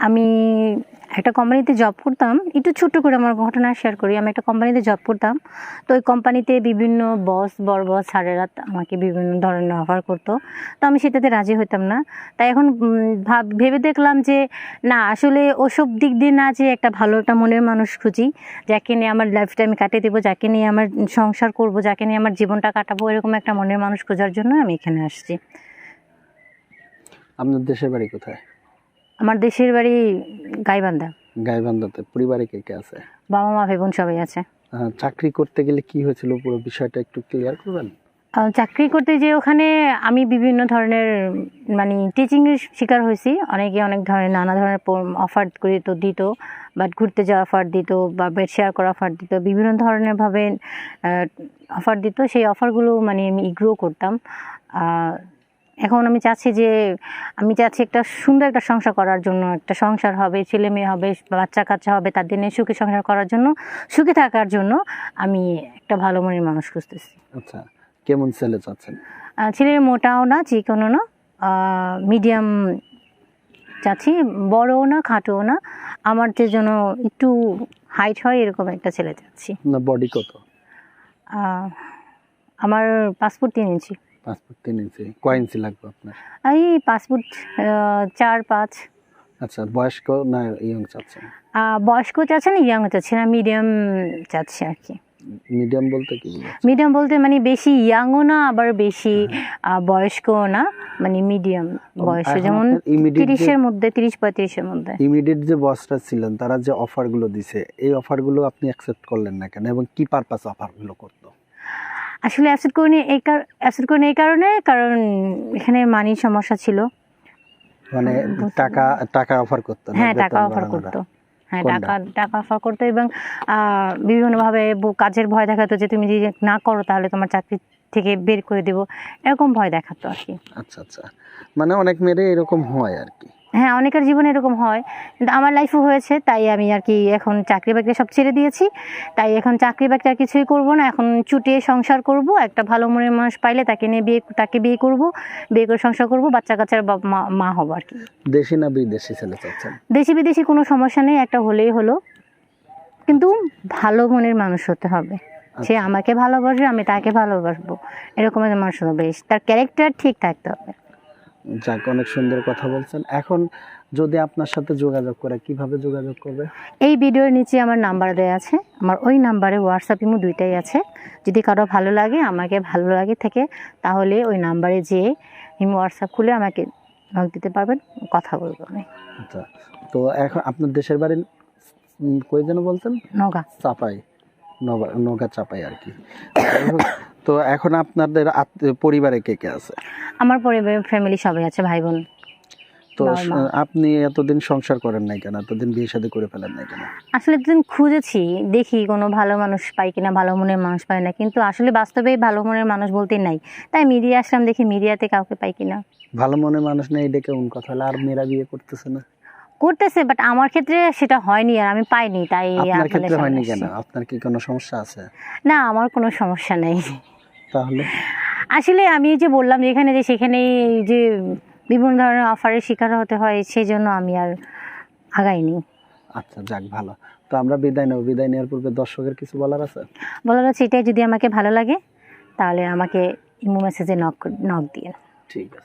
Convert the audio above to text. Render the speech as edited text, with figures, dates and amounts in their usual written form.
আমি একটা কোম্পানিতে জব করতাম। একটু ছোট্ট করে আমার ঘটনা শেয়ার করি। আমি একটা কোম্পানিতে জব করতাম। তো ওই কোম্পানিতে বিভিন্ন বড় বস স্যারেরা আমাকে বিভিন্ন ধরনের অফার করতো। তো আমি সেটাতে রাজি হইতাম না। তাই এখন ভেবে দেখলাম যে না, আসলে ওসব দিক দিয়ে না, যে একটা ভালো একটা মনের মানুষ খুঁজি, যাকে নিয়ে আমার লাইফটা আমি কাটিয়ে দেবো, যাকে নিয়ে আমার সংসার করব, যাকে নিয়ে আমার জীবনটা কাটাবো, এরকম একটা মনের মানুষ খোঁজার জন্য আমি এখানে আসছি। আপনার দেশের বাড়ি কোথায়? আমার দেশের বাড়ি গাইবান্ধা। গাইবান্ধাতে। পরিবারে কে কে আছে? বাবা মা ভাই বোন সবাই আছে। চাকরি করতে গেলে কি হয়েছিল, পুরো বিষয়টা একটু ক্লিয়ার করবেন? চাকরি করতে যে ওখানে আমি বিভিন্ন ধরনের মানে টিচিংয়ের শিকার হয়েছি। অনেকে অনেক ধরনের নানা ধরনের অফার করে তো দিত, বাট ঘুরতে যাওয়ার অফার দিত বা বেড শেয়ার করার অফার দিত, বিভিন্ন ধরনের ভাবে অফার দিত। সেই অফারগুলো মানে আমি ইগনোর করতাম। এখন আমি চাচ্ছি একটা সুন্দর একটা সংসার করার জন্য, একটা সংসার হবে, ছেলে মেয়ে হবে, বাচ্চা কাচ্চা হবে, তাদের নিয়ে সুখে সংসার করার জন্য, সুখে থাকার জন্য আমি একটা ভালো মনের মানুষ খুঁজতেছি। আচ্ছা, কেমন ছেলে চাচ্ছেন? ছেলে মোটাও না, চিকনও না, মিডিয়াম চাচ্ছি। বড়ও না, খাটোও না, আমার যে জন্য একটু হাইট হয় এরকম একটা ছেলে চাচ্ছি। না, বডি কত? আমার পাসপোর্ট 3 ইঞ্চি। পাসপোর্ট 3 ইঞ্চি। কয় ইঞ্চি লাগবে আপনার? এই পাসপোর্ট 4-5। আচ্ছা, বয়স্ক না ইয়ং চাচ্ছেন? বয়স্ক চাচ্ছে না, ইয়াং চাচ্ছে না, মিডিয়াম চাচ্ছে আর কি। মিডিয়াম বলতে কি? মিডিয়াম বলতে মানে বেশি ইয়াংও না, আবার বেশি বয়স্কও না, মানে মিডিয়াম বয়স, যেমন 30-এর মধ্যে, 30-35-এর মধ্যে। ইমিডিয়েট যে বসরা ছিলেন, তারা যে অফারগুলো দিছে, এই অফারগুলো আপনি অ্যাকসেপ্ট করলেন না কেন, এবং কি পারপাস অফারগুলো করতো? আসলে অ্যাকসেপ্ট করিনি এই কারণে, কারণ এখানে মানির সমস্যা ছিল। মানে টাকা অফার করতো? হ্যাঁ, টাকা অফার করতো। হ্যাঁ, টাকা অফার করতো, এবং বিভিন্নভাবে কাজের ভয় দেখাতো যে তুমি যদি না করো তাহলে তোমার চাকরি থেকে বের করে দেবো, এরকম ভয় দেখাতো আর কি। আচ্ছা আচ্ছা, মানে অনেক মেয়েদের এরকম হয় আর কি। হ্যাঁ, অনেকের জীবনে এরকম হয়, কিন্তু আমার লাইফও হয়েছে। তাই আমি আর কি এখন চাকরি বাকরি সব ছেড়ে দিয়েছি। তাই এখন চাকরি বাকরি আর কিছুই করব না, এখন চুটিয়ে সংসার করব। একটা ভালো মনের মানুষ পাইলে তাকে বিয়ে করব, বিয়ে করে সংসার করব, বাচ্চা কাচ্চার মা হব আর কি। দেশি না বিদেশি ছেলে চাচ্ছেন? দেশি বিদেশি কোনো সমস্যা নেই, একটা হলেই হলো, কিন্তু ভালো মনের মানুষ হতে হবে। সে আমাকে ভালোবাসবে, আমি তাকে ভালোবাসবো, এরকম একটা মানুষ হবে, তার ক্যারেক্টার ঠিক থাকতে হবে। যাক, অনেক সুন্দর কথা বলছেন। এখন যদি আপনার সাথে যোগাযোগ করে, কিভাবে যোগাযোগ করবে? এই ভিডিওর নিচে আমার নাম্বার দেওয়া আছে, আমার ওই নাম্বারে হোয়াটসঅ্যাপ ইমো দুইটাই আছে। যদি কারো ভালো লাগে, আমাকে ভালো লাগে থেকে, তাহলে ওই নাম্বারে যেয়ে ইমো হোয়াটসঅ্যাপ খুলে আমাকে নক দিতে পারবেন, কথা বলবো আমি। আচ্ছা, তো এখন আপনার দেশের বাড়ি কই যেন বলছেন? নওগাঁ। চাপাই, নওগাঁ চাপাই আর কি। তো এখন আপনাদের পরিবারে কে কে আছে? আমার পরিবার ফ্যামিলি সবাই আছে, ভাই বোন। তো আপনি এতদিন সংসার করেন নাই কেন, এতদিন বিয়ে শাদী করে ফেলেন নাই কেন? আসলে এতদিন খুঁজেছি, দেখি কোনো ভালো মানুষ পাই কিনা, ভালো মনের মানুষ পাই না, কিন্তু আসলে বাস্তবে ভালো মনের মানুষ বলতে নাই। তাই মিডিয়া আসলাম, দেখি মিডিয়াতে কাউকে পাই কিনা। ভালো মনের মানুষ নেই এটা কেমন কথা হলো? আর মেয়েরা বিয়ে করতেছে না? করতেছে, বাট আমার ক্ষেত্রে সেটা হয়নি, আর আমি পাইনি, তাই। আপনার ক্ষেত্রে হয়নি কেন? আপনার কি কোনো সমস্যা আছে? না, আমার কোনো সমস্যা নেই। তাহলে আসলে আমি যে বললাম যেখানে যে সেখানে যে বিভিন্ন ধরনের অফারের শিকার হতে হয়, সেই জন্য আমি আর আগাইনি। আচ্ছা, যাক, ভালো। তো আমরা বিদায় নেব। বিদায় নেওয়ার পূর্বে দর্শকের কিছু বলার আছে? বলার আছে এটাই, যদি আমাকে ভালো লাগে তাহলে আমাকে ইমো মেসেজে নক দিয়ে। ঠিক আছে।